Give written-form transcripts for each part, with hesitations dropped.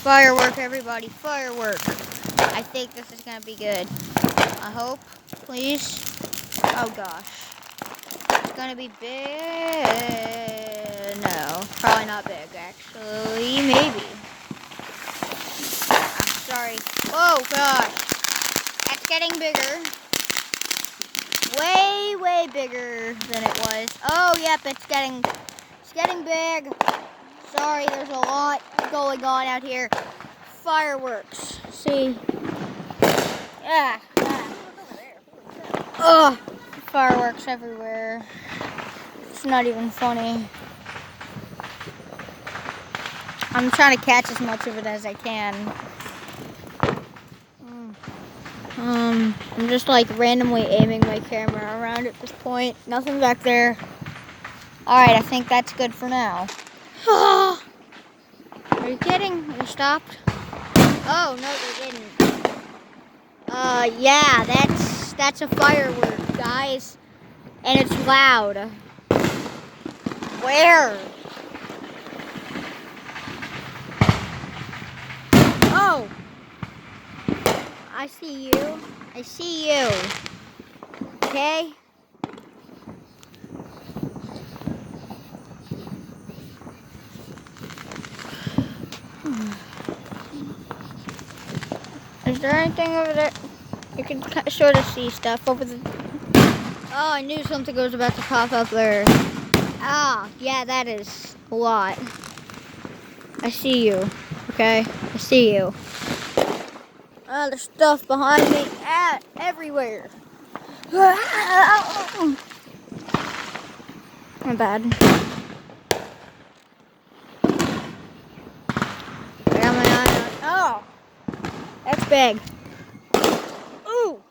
Firework, everybody, firework. I think this is gonna be good. I hope, please. Oh gosh. It's gonna be big. No, probably not big, actually. Maybe. I'm sorry. Oh gosh. That's getting bigger. Way, way bigger than it was. Oh, yep, it's getting big. Sorry, there's a lot going on out here. Fireworks. See? Yeah. Ugh. Fireworks everywhere. It's not even funny. I'm trying to catch as much of it as I can. I'm just like randomly aiming my camera around at this point. Nothing back there. Alright, I think that's good for now. Are you kidding? They stopped? Oh, no, they didn't. Yeah, that's a firework, guys. And it's loud. Where? Oh! I see you. I see you. Okay? Is there anything over there? You can sort of see stuff over the... Oh, I knew something was about to pop up there. Ah, yeah, that is a lot. I see you. Okay? I see you. There's stuff behind me everywhere. My bad. I got my eye on. Oh! That's big. Ooh!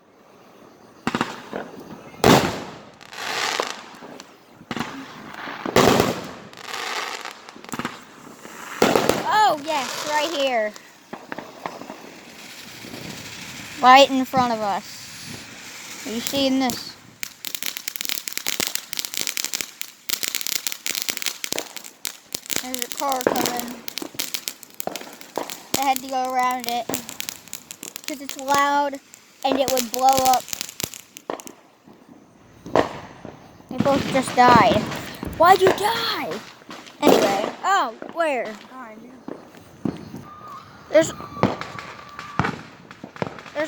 Oh, yes, right here. Right in front of us. Are you seeing this? There's a car coming. I had to go around it because it's loud and it would blow up. They both just died. Why'd you die? Anyway, oh, where? There's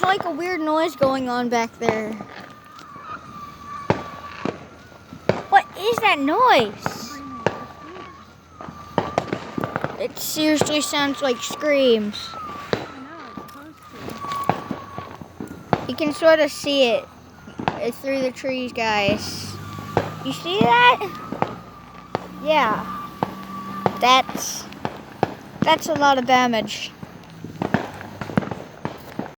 like a weird noise going on back there. What is that noise? It seriously sounds like screams. You can sort of see it through the trees, guys. You see that? Yeah. That's a lot of damage.